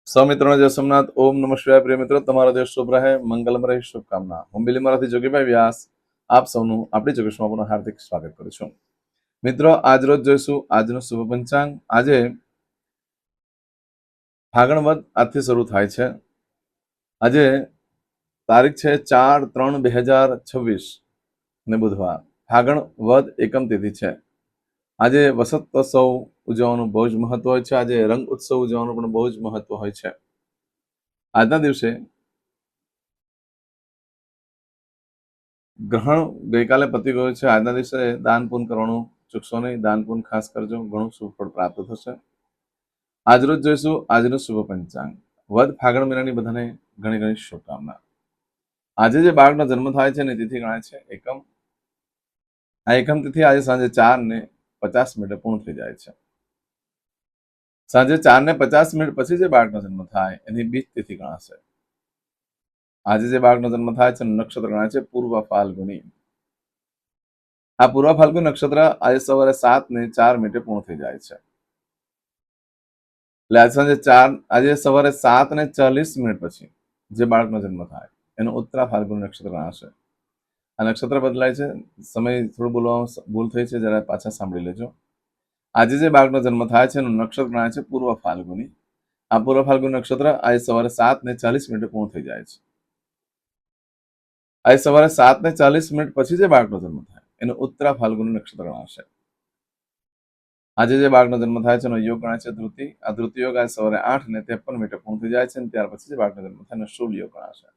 સૌમિત્રોને જય સોમનાથ. ઓમ નમઃ શિવાય. પ્રિય મિત્રો, તમારો દિવસ શુભ રહે, મંગલમ રહે, શુભકામના. હું બિલીમરાથી જોગીભાઈ વ્યાસ આપ સૌનું આપણી જોગેશમાં પુનઃ હાર્દિક સ્વાગત કરું છું. મિત્રો, આજ રોજ જોઈશું આજનું શુભ પંચાંગ. આજે ફાગણ વદ આજથી શરૂ થાય છે. આજે તારીખ છે 4/3/2026 ને બુધવાર. ફાગણ વદ એકમ તિથિ છે. આજે વસંતોત્સવ ઉજવવાનું બહુ જ મહત્વ હોય છે. આજે રંગ ઉત્સવ ઉજવવાનું પણ બહુ જ મહત્વ હોય છે. આજના દિવસે ગ્રહણ ગઈકાલે પતી ગયું છે. આજના દિવસે દાન પુણ્ય કરવાનું ચૂકશો નહીં. દાન પુણ્ય ખાસ કરજો, ઘણું શુભ ફળ પ્રાપ્ત થશે. આજરોજ જોઈશું આજનું શુભ પંચાંગ. વદ ફાગણ મહિનાની બધાને ઘણી ઘણી શુભકામના. આજે જે બાળકનો જન્મ થાય છે એની તિથિ ગણાય છે એકમ. આ એકમ તિથિ આજે સાંજે 4:50 પૂર્ણ થઈ જાય છે. સાંજે 4:50 પછી જે બાળકનો જન્મ થાય એની બીજ તિથિ ગણાશે. આજે જે બાળકનો જન્મ થાય છે નક્ષત્ર ગણાય છે પૂર્વ ફાલ્ગુની. આ પૂર્વ ફાલ્ગુની નક્ષત્ર આજે સવારે 7:04 પૂર્ણ થઈ જાય છે. એટલે આજે સવારે 7:40 પછી જે બાળકનો જન્મ થાય એનું ઉત્તરા ફાલ્ગુની નક્ષત્ર ગણાશે. આ નક્ષત્ર બદલાય છે, સમય થોડું બોલવામાં ભૂલ થઈ છે, જરા પાછા સાંભળી લેજો. આજે જે બાળકનો જન્મ થાય છે એનું નક્ષત્ર ગણાય છે પૂર્વ ફાલ્ગુની. આ પૂર્વ ફાલ્ગુની નક્ષત્ર આજે સવારે 7:40 પૂર્ણ થઈ જાય છે. આજે સવારે 7:40 પછી જે બાળકનો જન્મ થાય એનું ઉત્તરા ફાલ્ગુની નક્ષત્ર ગણાશે. આજે જે બાળકનો જન્મ થાય છે એનો યોગ ગણાય છે ધૃતિ. આ ધૃતિ યોગ આજે સવારે 8:53 પૂર્ણ થઈ જાય છે અને ત્યાર પછી જે બાળકનો જન્મ થાય એનો શૂલ યોગ ગણાશે.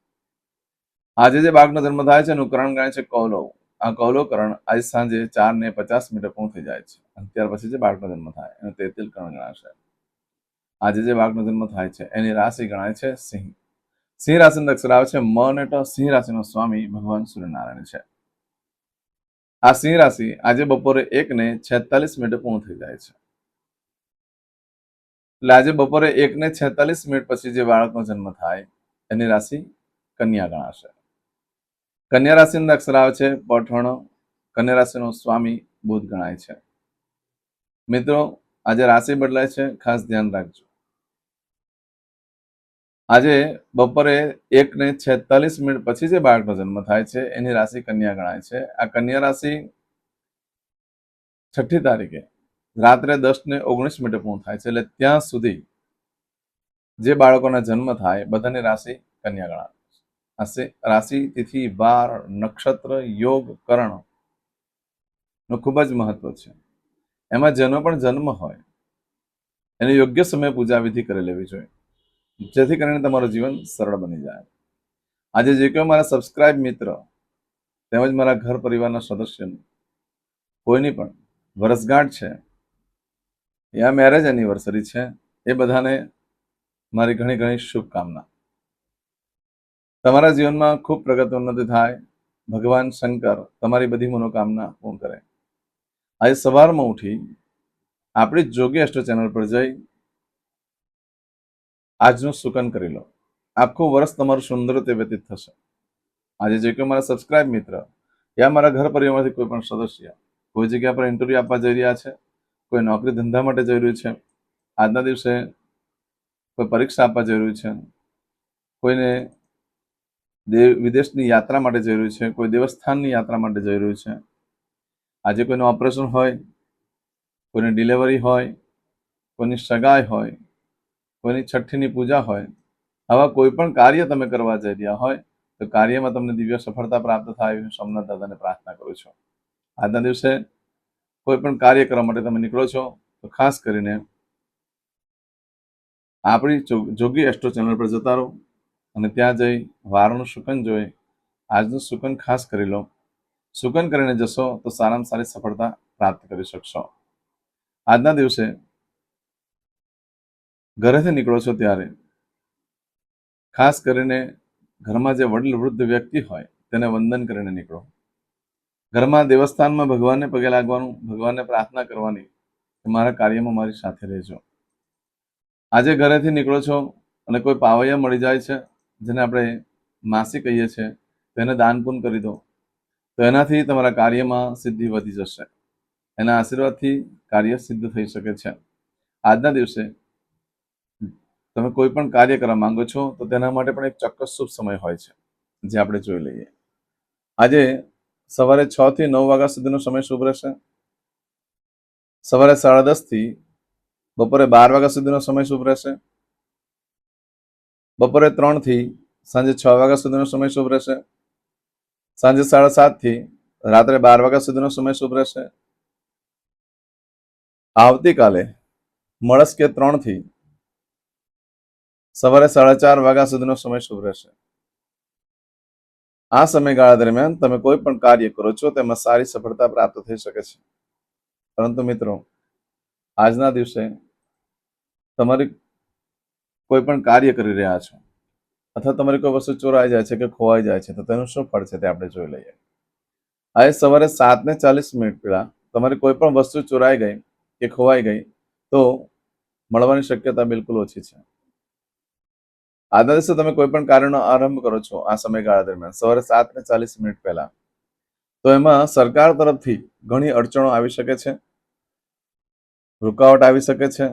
આજે જે બાળકનો જન્મ થાય છે એનું કરણ ગણાય છે કૌલવ. આ કૌલવ કરણ આજે સાંજે 4:50 પૂર્ણ થઈ જાય છે અને ત્યાર પછી જે બાળકનો જન્મ થાય એનું તેતિલ કરણ ગણાશે. આજે જે બાળકનો જન્મ થાય છે એની રાશિ ગણાય છે સિંહ. સિંહ રાશિનો અક્ષર આવે છે મ અને ટ. સિંહ રાશિનો સ્વામી ભગવાન સૂર્યનારાયણ છે. આ સિંહ રાશિ આજે બપોરે 1:46 પૂર્ણ થઈ જાય છે. એટલે આજે બપોરે 1:46 પછી જે બાળકનો જન્મ થાય એની રાશિ કન્યા ગણાશે. કન્યા રાશિનો અક્ષર આવે છે પઠણ. કન્યા રાશિનો સ્વામી બુધ ગણાય છે. મિત્રો, આજે રાશિ બદલાય છે, ખાસ ધ્યાન રાખજો. આજે બપોરે 1:46 પછી જે બાળકનો જન્મ થાય છે એની રાશિ કન્યા ગણાય છે. આ કન્યા રાશિ 6ઠી તારીખે રાત્રે 10:19 પૂર્ણ થાય છે. એટલે ત્યાં સુધી જે બાળકોના જન્મ થાય બધાની રાશિ કન્યા ગણાય. રાશિ, તિથિ, વાર, નક્ષત્ર, યોગ, કરણ નું ખૂબ જ મહત્વ છે. એમાં જેનો પણ જન્મ હોય એને યોગ્ય સમય પૂજા વિધિ કરી લેવી જોઈએ, જેથી કરીને તમારું જીવન સરળ બની જાય. આજે જે કોઈ મારા સબસ્ક્રાઇબ મિત્ર તેમજ મારા ઘર પરિવારના સદસ્યની કોઈની પણ વર્ષગાંઠ છે યા મેરેજ એનિવર્સરી છે, એ બધાને મારી ઘણી ઘણી શુભકામના. તમારા જીવનમાં ખૂબ પ્રગતિ ઉન્નતિ થાય. ભગવાન શંકર તમારી બધી મનોકામના પૂર્ણ કરે. આજે સવારમાં ઉઠી આપણી જોગી અષ્ટ ચેનલ પર જઈ આજનું સુકન કરી લો. આખું વર્ષ તમારું સુંદર રીતે વ્યતીત થશે. આજે જે કોઈ મારા સબસ્ક્રાઇબ મિત્ર યા મારા ઘર પરિવારમાંથી કોઈ પણ સદસ્ય કોઈ જગ્યા પર ઇન્ટરવ્યુ આપવા જઈ રહ્યા છે, કોઈ નોકરી ધંધા માટે જઈ રહ્યું છે, આજના દિવસે કોઈ પરીક્ષા આપવા જઈ રહ્યું છે, કોઈને વિદેશની યાત્રા માટે જઈ રહ્યું છે, કોઈ દેવસ્થાનની યાત્રા માટે જઈ રહ્યું છે, આજે કોઈનું ઓપરેશન હોય, કોઈની ડિલિવરી હોય, કોઈની સગાઈ હોય, કોઈની છઠ્ઠીની પૂજા હોય, આવા કોઈ પણ કાર્ય તમે કરવા જઈ રહ્યા હોય તો કાર્યમાં તમને દિવ્ય સફળતા પ્રાપ્ત થાય એવી સોમનાથ દાદાને પ્રાર્થના કરું છું. આજના દિવસે કોઈ પણ કાર્ય કરવા માટે તમે નીકળો છો તો ખાસ કરીને આપણી જોગી એસ્ટ્રો ચેનલ પર જતા રહો અને ત્યાં જઈ વારનું શુકન જોઈ આજનું શુકન ખાસ કરી લો. શુકન કરીને જશો તો સારામાં સારી સફળતા પ્રાપ્ત કરી શકશો. આજના દિવસે ઘરેથી નીકળો છો ત્યારે ખાસ કરીને ઘરમાં જે વડીલ વૃદ્ધ વ્યક્તિ હોય તેને વંદન કરીને નીકળો. ઘરમાં દેવસ્થાનમાં ભગવાનને પગે લાગવાનું, ભગવાનને પ્રાર્થના કરવાની કે મારા કાર્યમાં મારી સાથે રહેજો. આજે ઘરેથી નીકળો છો અને કોઈ પાવૈયા મળી જાય છે જેને આપણે માસી કહીએ છીએ, તેને દાન પુણ્ય કરી દો તો એનાથી તમારા કાર્યમાં સિદ્ધિ વધી જશે. એના આશીર્વાદથી કાર્ય સિદ્ધ થઈ શકે છે. આજના દિવસે તમે કોઈ પણ કાર્ય કરવા માંગો છો તો તેના માટે પણ એક ચોક્કસ શુભ સમય હોય છે, જે આપણે જોઈ લઈએ. આજે સવારે 6 થી 9 વાગ્યા સુધીનો સમય શુભ રહેશે. સવારે 10:30 થી બપોરે 12 વાગ્યા સુધીનો સમય શુભ રહેશે. બપોરે 3 થી સાંજે 6 વાગ્યા સુધીનો સમય શુભ રહેશે. સાંજે 7:30 થી રાત્રે 12 વાગ્યા સુધીનો સમય શુભ રહેશે. આવતીકાલે મળસ્કે 3 થી સવારે 4:30 વાગ્યા સુધીનો સમય શુભ રહેશે. આ સમયગાળા દરમિયાન તમે કોઈ પણ કાર્ય કરો છો તેમાં સારી સફળતા પ્રાપ્ત થઈ શકે છે. પરંતુ મિત્રો, આજના દિવસે તમારી કોઈ પણ કાર્ય કરી રહ્યા છો અથવા તમારી કોઈ વસ્તુ ચોરાઈ જાય છે કે ખોવાઈ જાય છે તો તેનું શું ફળ છે તે આપણે જોઈ લઈએ. આજે સવારે 7:40 પહેલા તમારી કોઈ પણ વસ્તુ ચોરાઈ ગઈ કે ખોવાઈ ગઈ તો મળવાની શક્યતા બિલકુલ ઓછી છે. આજના દિવસે તમે કોઈ પણ કાર્યનો આરંભ કરો છો આ સમયગાળા દરમિયાન સવારે 7:40 પહેલા, તો એમાં સરકાર તરફથી ઘણી અડચણો આવી શકે છે, રૂકાવટ આવી શકે છે,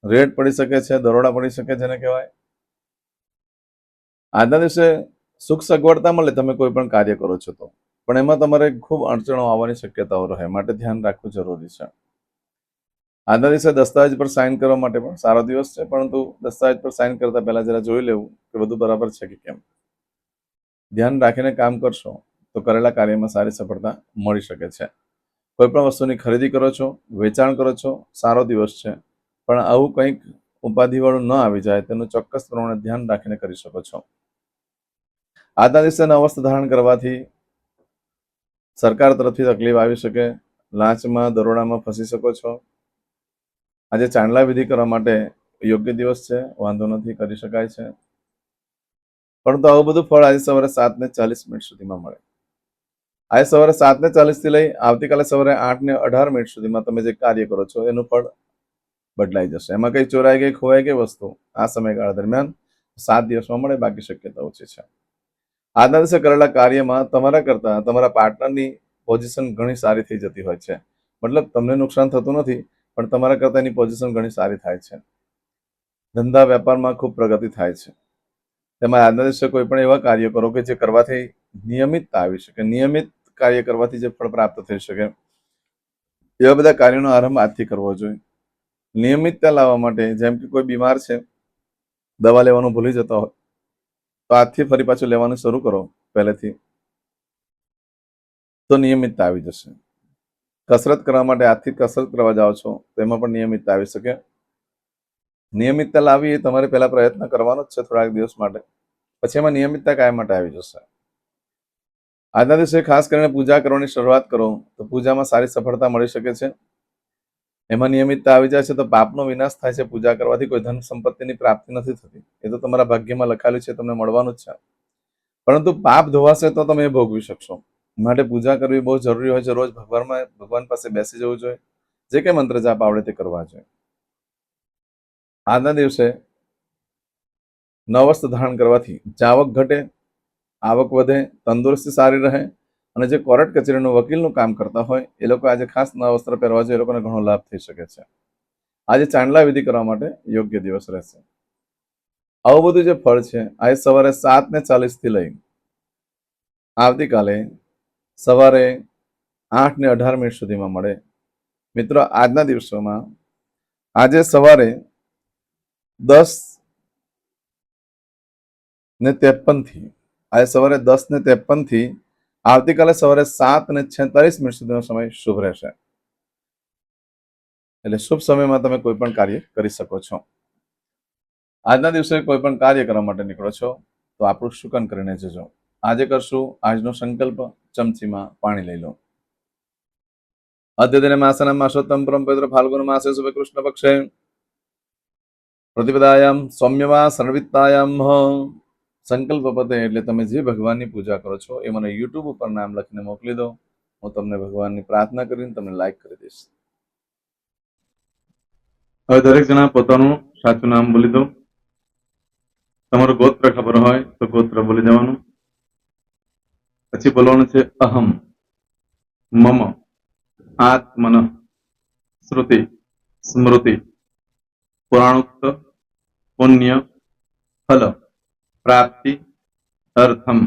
રેડ પડી શકે છે, દરોડા પડી શકે જેને કહેવાય. આજના દિવસે સુખ સગવડતા મળે તમે કોઈ પણ કાર્ય કરો છો તો, પણ એમાં તમારે ખૂબ અડચણો આવવાની શક્યતાઓ રહે, માટે ધ્યાન રાખવું જરૂરી છે. આજના દિવસે દસ્તાવેજ પર સાઇન કરવા માટે પણ સારો દિવસ છે, પરંતુ દસ્તાવેજ પર સાઇન કરતા પહેલા જરા જોઈ લેવું કે બધું બરાબર છે કે કેમ. ધ્યાન રાખીને કામ કરશો તો કરેલા કાર્યમાં સારી સફળતા મળી શકે છે. કોઈ પણ વસ્તુની ખરીદી કરો છો, વેચાણ કરો છો, સારો દિવસ છે, પણ આવું કંઈક ઉપાધિવાળું ન આવી જાય તેનું ચોક્કસ પ્રમાણે ધ્યાન રાખીને કરી શકો છો. આજના દિવસે નવ વસ્ત્ર ધારણ કરવાથી સરકાર તરફથી તકલીફ આવી શકે, લાંચમાં દરોડામાં ફસી શકો છો. આજે ચાંદલા વિધિ કરવા માટે યોગ્ય દિવસ છે, વાંધો નથી, કરી શકાય છે. પરંતુ આવું બધું ફળ આજે સવારે 7:40 સુધીમાં મળે. આજે સવારે 7:40 થી લઈ આવતીકાલે સવારે 8:18 સુધીમાં તમે જે કાર્ય કરો છો એનું ફળ બદલાઈ જશે. એમાં કઈ ચોરાઈ ગઈ, ખોવાઈ ગઈ વસ્તુ આ સમયગાળા દરમિયાન 7 દિવસમાં મળે, બાકી શક્યતા ઓછી છે. આજના દિવસે કરેલા કાર્યમાં તમારા કરતા તમારા પાર્ટનરની પોઝિશન ઘણી સારી થઈ જતી હોય છે. મતલબ તમને નુકસાન થતું નથી, પણ તમારા કરતા એની પોઝિશન ઘણી સારી થાય છે. ધંધા વેપારમાં ખૂબ પ્રગતિ થાય છે. તેમાં આજના દિવસે કોઈ પણ એવા કાર્ય કરો કે જે કરવાથી નિયમિતતા આવી શકે, નિયમિત કાર્ય કરવાથી જે ફળ પ્રાપ્ત થઈ શકે, એવા બધા કાર્યોનો આરંભ આજથી કરવો જોઈએ. નિયમિતતા લાવવા માટે, જેમ કે કોઈ બીમાર છે, દવા લેવાનું ભૂલી જતા હોય તો આજથી ફરી પાછું લેવાનું શરૂ કરો પહેલેથી, તો નિયમિતતા આવી જશે. કસરત કરવા માટે આજથી કસરત કરવા જાઓ છો તો એમાં પણ નિયમિતતા આવી શકે. નિયમિતતા લાવી એ તમારે પહેલા પ્રયત્ન કરવાનો જ છે થોડાક દિવસ માટે, પછી એમાં નિયમિતતા કાયમ માટે આવી જશે. આજના દિવસે ખાસ કરીને પૂજા કરવાની શરૂઆત કરો તો પૂજામાં સારી સફળતા મળી શકે છે. એમાં નિયમિતતા આવી જાય છે તો પાપનો વિનાશ થાય છે. પૂજા કરવાથી કોઈ ધન સંપત્તિની પ્રાપ્તિ નથી થતી, એ તો તમારા ભાગ્યમાં લખાયેલું છે, તમને મળવાનું જ છે. પરંતુ પાપ ધોવાશે તો તમે એ ભોગવી શકશો. માટે પૂજા કરવી બહુ જરૂરી હોય છે. રોજ ભગવાન પાસે બેસી જવું જોઈએ, જે કંઈ મંત્ર જાપ આવડે તે કરવા જોઈએ. આજના દિવસે નવ વસ્ત્ર ધારણ કરવાથી જાવક ઘટે, આવક વધે, તંદુરસ્તી સારી રહે, અને જે કોર્ટ કચેરીનું વકીલનું કામ કરતા હોય એ લોકો આજે ખાસ નવા વસ્ત્ર પહેરવા જોઈએ, એ લોકોને ઘણો લાભ થઈ શકે છે. આજે ચાંદલા વિધિ કરવા માટે યોગ્ય દિવસ રહેશે. આવું બધું જે ફળ છે આજે સવારે 7:40 થી લઈ આવતીકાલે સવારે 8:18 સુધીમાં મળે. મિત્રો, આજના દિવસોમાં આજે સવારે 10:53 થી આજે સવારે 10:53 થી આવતીકાલે સવારે 7:46 સુધીનો સમય શુભ રહેશે. એટલે શુભ સમયમાં તમે કોઈ પણ કાર્ય કરી શકો છો. આજના દિવસે કોઈ પણ કાર્ય કરવા માટે નીકળો છો તો આપણું શુકન કરીને જજો. આજે કરશું આજનો સંકલ્પ. ચમચીમાં પાણી લઈ લો. અદ્યતન માસના માસોત્તમ પરમ પવિત્ર ફાલ્ગુન માસે શુભ કૃષ્ણ પક્ષે પ્રતિપદાયામ સૌમ્યવા સર્વિત્તાયામ સંકલ્પ પતે એટલે તમે જે ભગવાનની પૂજા કરો છો એ મને યુટ્યુબ ઉપર નામ લખીને મોકલી દો. હું તમને ભગવાનની પ્રાર્થના કરીને તમને લાઈક કરી દઈશ. હવે દરેક જણા પોતાનું સાચું નામ બોલી દો. તમારું ગોત્ર ખબર હોય તો ગોત્ર બોલી દેવાનું. પછી બોલવાનું છે અહમ મમ આત્મન શ્રુતિ સ્મૃતિ પુરાણોક્ત पुण्य फल प्राप्ति अर्थम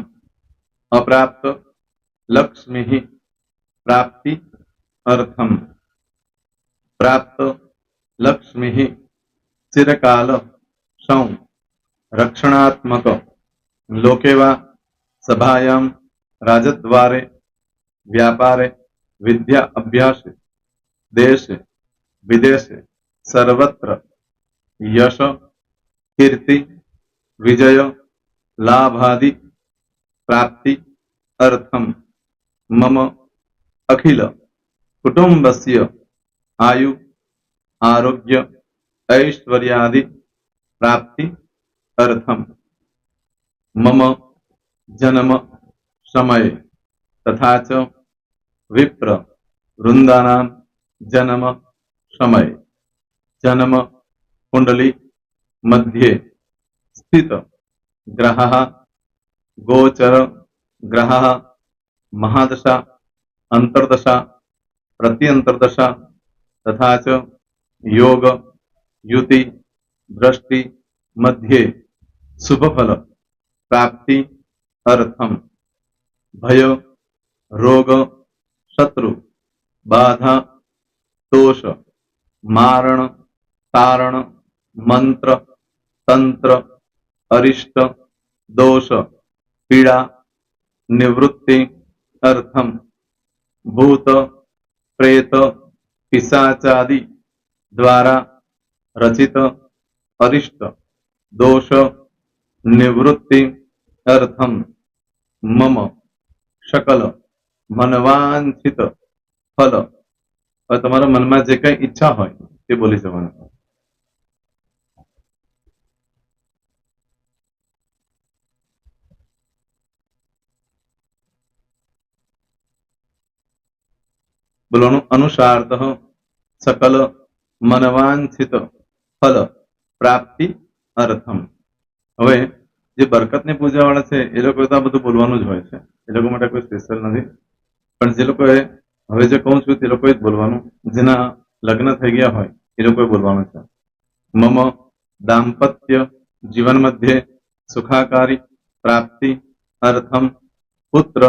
अप्राप्त लक्ष्मी प्राप्ति अर्थम प्राप्त लक्ष्मी चिरकाल सं रक्षणात्मक लोकेवा सभायां राजद्वारे व्यापारे विद्या अभ्यास देश विदेश सर्वत्र यश कीर्ति विजय लाभादि प्राप्ति अर्थम मम अखिल कुटुंबस्य आयु आरोग्य ऐश्वर्यादि प्राप्ति अर्थम मम जन्म समय तथा च विप्र वृंदानां जन्म समय जन्म कुंडली मध्ये स्थित ग्रहः गोचर ग्रहः महादशा अंतर्दशा प्रत्यंतर्दशा तथा च योग युति दृष्टि मध्ये शुभफल प्राप्ति अर्थम भय रोग शत्रु बाधा दोष मारण तारण मंत्र तंत्र अरिष्ट दोष पीड़ा निवृत्ति अर्थम भूत प्रेत पिशाचादि द्वारा रचित अरिष्ट दोष निवृत्ति अर्थम मम सकल मनवांछित फल और તમારા મનમાં જે કઈ ઈચ્છા હોય તે બોલી જવાનું. બોલવાનું અનુસારતઃ सकल मनवांछित फल प्राप्ति अर्थम. હવે જે બરકતની પૂજા વાળા છે એ લોકો તો આ બધું બોલવાનું જ હોય છે, એ લોકો માટે કોઈ સ્પેશિયલ નથી. પણ જે લોકોએ હવે જે કહું છું તે લોકોએ જ બોલવાનું, જેના લગ્ન થઈ ગયા હોય એ લોકોએ બોલવાનું છે. મમ દાંપત્ય જીવન મધ્યે સુખાકારી પ્રાપ્તિ અર્થમ પુત્ર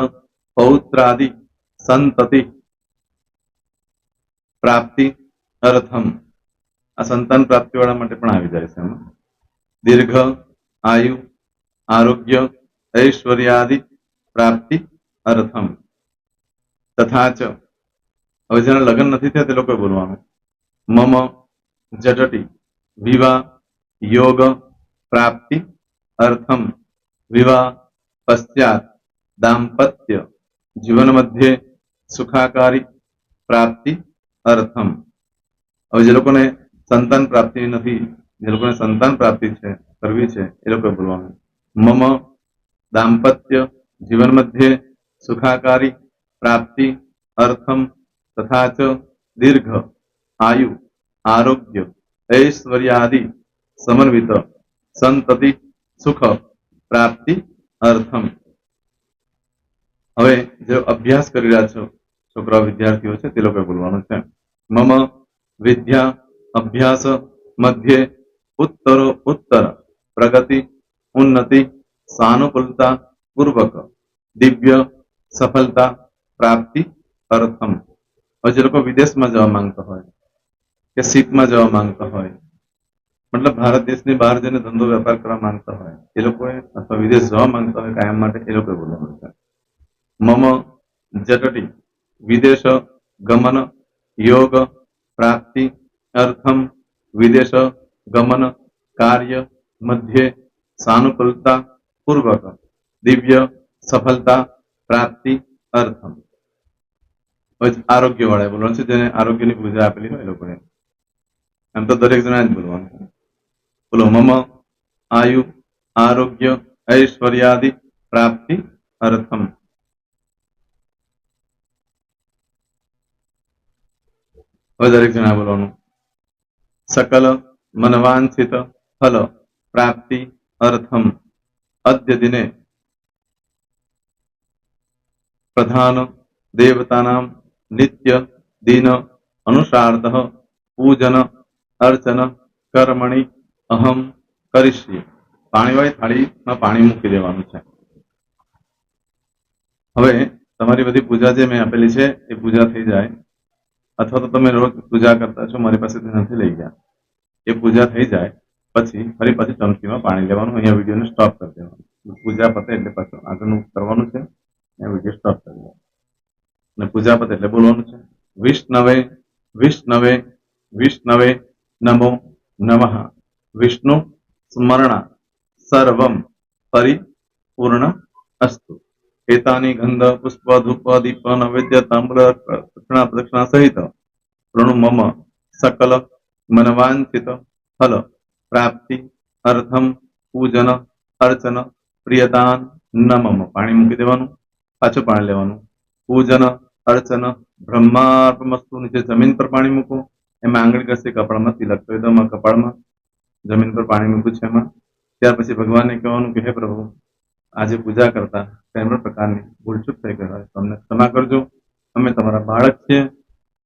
પૌત્રાદि સંતતિ પ્રાપ્તિ અર્થમ. આ સંતાન પ્રાપ્તિ વાળા માટે પણ આવી જાય છે. દીર્ઘ આયુ આરોગ્ય ऐश्वर्यादि प्राप्ति अर्थम तथा च. હવે જેના લગ્ન નથી થયા તે લોકોએ બોલવાનું. મમ જટટી વિવાહ योग प्राप्ति अर्थम विवाह पश्चात दाम्पत्य जीवन मध्य सुखाकारी प्राप्ति अर्थम. હવે જે લોકોને સંતાન પ્રાપ્તિ નથી, જે લોકોને સંતાન પ્રાપ્તિ છે કરવી છે એ લોકોએ બોલવાનું. મમ दाम्पत्य जीवन मध्य सुखाकारी प्राप्ति अर्थम तथा च दीर्घ आयु आरोग्य ऐश्वर्यादि समन्वित संतति सुख प्राप्ति अर्थम. હવે જે અભ્યાસ કરી રહ્યા છો છોકરા વિદ્યાર્થીઓ છે તે લોકોએ બોલવાનું છે. મમ વિદ્યા અભ્યાસ મધ્યે ઉત્તરો ઉત્તર પ્રગતિ ઉન્નતિ सानुकूलता पूर्वक दिव्य सफलता प्राप्ति अर्थम. और जो लोग विदेश में जवा मांगता हो के सीप में जवा मांगता हो, मतलब भारत देश ने बहार जने धंधो व्यापार करवा मांगता हो ए लोग अथवा विदेश जवा मांगता हो कायम माटे ए लोग बोलवानुं छे. मम जटटी विदेश गमन योग प्राप्ति अर्थम विदेश गमन कार्य मध्य सानुकूलता पूर्वक दिव्य सफलता प्राप्ति अर्थम. आरोग्य वाળા બોલવાનું છે, જેને આરોગ્યની પૂજા આપેલી હોય એ લોકોએ. એમ તો દરેક જણા જ બોલવાનું. બોલો મમ આયુ આરોગ્ય ऐश्वर्यादि प्राप्ति अर्थम. હવે દરેક જણા બોલવાનું. सकल मनवांछित फल प्राप्ति अर्थम अद्य दिने प्रधान देवतानां नित्य दिन अनुसारतः पूजन अर्चन कर्मणि अहम કરીશીએ. પાણીવાળી થાળીમાં પાણી મૂકી દેવાનું છે. હવે તમારી બધી પૂજા જે મેં આપેલી છે એ પૂજા થઈ જાય, અથવા તો તમે રોજ પૂજા કરતા છો, મારી પાસેથી નથી લઈ ગયા, એ પૂજા થઈ જાય પછી ફરી પાછી ચમચીમાં પાણી લેવાનું. અહીંયા વિડીયોને સ્ટોપ કરી દેવાનું. પૂજા પતે એટલે પાછું આગળનું કરવાનું છે. અહીંયા વિડીયો સ્ટોપ કરી દેવાનો અને પૂજા પતે એટલે બોલવાનું છે વિષ્ણવે વિષ્ણવે વિષ્ણવે નમો નમઃ. વિષ્ણુ સ્મરણા સર્વમ પરિપૂર્ણ અસ્તુ. એતાની ગંધ પુષ્પ ધૂપ દીપ નૈવેદ્ય તાંબૂળ દક્ષિણા પ્રદક્ષિણા સહિત પ્રણુ મમ સકલ મનવાંછિત ફલ પ્રાપ્તિ અર્થમ પૂજન અર્ચન પ્રિયતાન નમમ. પાણી મૂકી દેવાનું, પાછું પાણી લેવાનું. પૂજન અર્ચન બ્રહ્માર્પણમસ્તુ. નીચે જમીન પર પાણી મૂકો, એમાં આંગળી ઘસી કપાળમાં તિલક કરી દો. કપાળમાં જમીન પર પાણી મૂક્યું છે એમાં. ત્યાર પછી ભગવાનને કહેવાનું કે હે પ્રભુ, આજે પૂજા કરતા કોઈ પણ પ્રકારની ભૂલચૂક થઈ ગઈ હોય તો અમને ક્ષમા કરજો. અમે તમારા બાળક છીએ.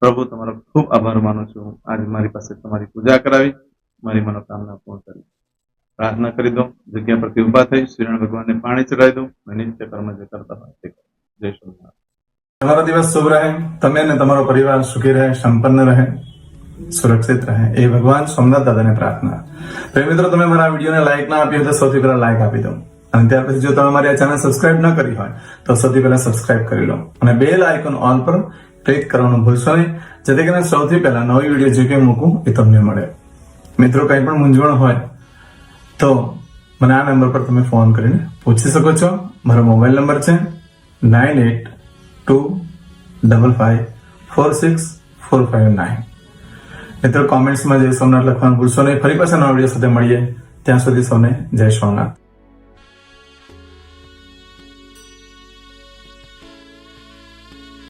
પ્રભુ, તમારો ખૂબ આભાર માનું છું. આજે મારી પાસે તમારી પૂજા કરાવી, મારી મનોકામના પૂર્ણ કરી. પ્રાર્થના કરી દો. જગ્યા પરથી ઉભા થઈ શ્રીનારાયણ ભગવાનને પાણી ચડાવી દો અને નિત્ય કર્મ જે કરતા હોય તે કરો. જય શ્રી. તમારો દિવસ શુભ રહે. તમે અને તમારો પરિવાર સુખી રહે, સંપન્ન રહે, સુરક્ષિત રહે, એ ભગવાન સોમનાથ દાદાને પ્રાર્થના. પ્રેમ મિત્રો, તમે મારા વિડીયોને લાઈક ના આપી હોય તો સૌથી પહેલા લાઈક આપી દો. અને ત્યાર પછી જો તમે મારી આ ચેનલ સબસ્ક્રાઇબ ન કરી હોય તો સૌથી પહેલા સબસ્ક્રાઇબ કરી લો અને બેલ આઇકોન ઓલ પર ક્લિક કરવાનું ભૂલશો નહીં, જેથી કરીને સૌથી પહેલા નવી વિડીયો જે કંઈ મૂકું એ તમને મળે. મિત્રો, કંઈ પણ મૂંઝવણ હોય તો મને આ નંબર પર તમે ફોન કરીને પૂછી શકો છો. મારો મોબાઈલ નંબર છે 9825546459. મિત્રો, કોમેન્ટ્સમાં જય સોમનાથ લખવાનું ભૂલશો નહીં. ફરી પાછા નવા વિડીયો સાથે મળીએ. ત્યાં સુધી સૌને જય સોમનાથ.